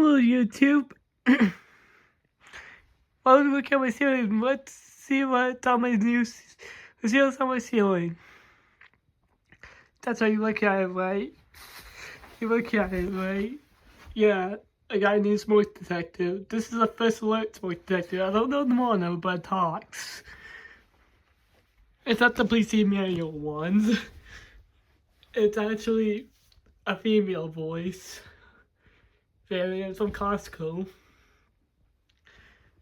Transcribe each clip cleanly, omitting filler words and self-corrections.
Hello, YouTube. Welcome to look at my ceiling. Let's see what's on my new ceilings on my ceiling. That's how you look at it, right? You look at it, right? Yeah, I got a new smoke detector. This is a first alert smoke detector. I don't know the model, but it talks. It's not the police manual ones. It's actually a female voice. Variant from Costco.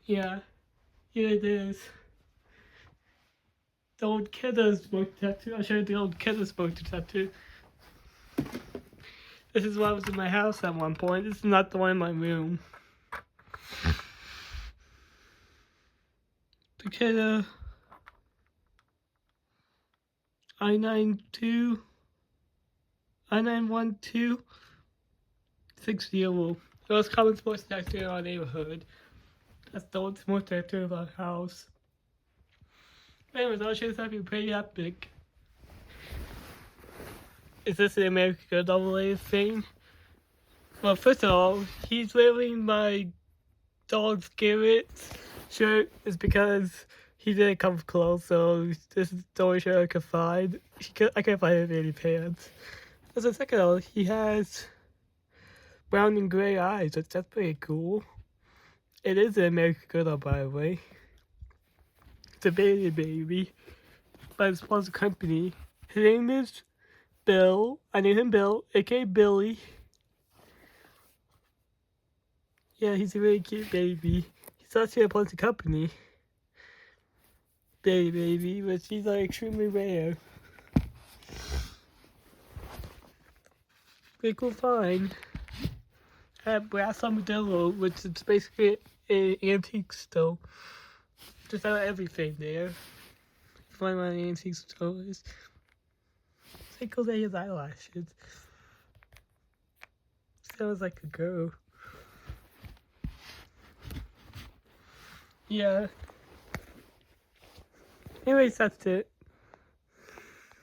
Yeah, here it is. The old kiddo smoke detector. I'll show you the old kiddo smoke detector. This is what was in my house at one point. This is not the one in my room. The kiddo I92 I912 60. The most common smoke detector in our neighborhood. That's the old smoke detector of our house. Anyways, I'll show you something pretty epic. Is this the American AA thing? Well, first of all, he's wearing my dog's Garrett's shirt is because he didn't come close, so this is the only shirt I could find. I can't find any pants. As a second of all, he has brown and gray eyes. That's pretty cool. It is an American Girl, by the way. It's a baby by a sponsor company. His name is Bill. I named him Bill, aka Billy. Yeah, he's a really cute baby. He's actually a sponsor company. Baby, but she's like extremely rare. Pretty cool find. At Brass Armadillo, which is basically an antique store. Just out everything there. Find my antique stores. Tickles at his eyelashes. Sounds like a girl. Yeah. Anyways, that's it.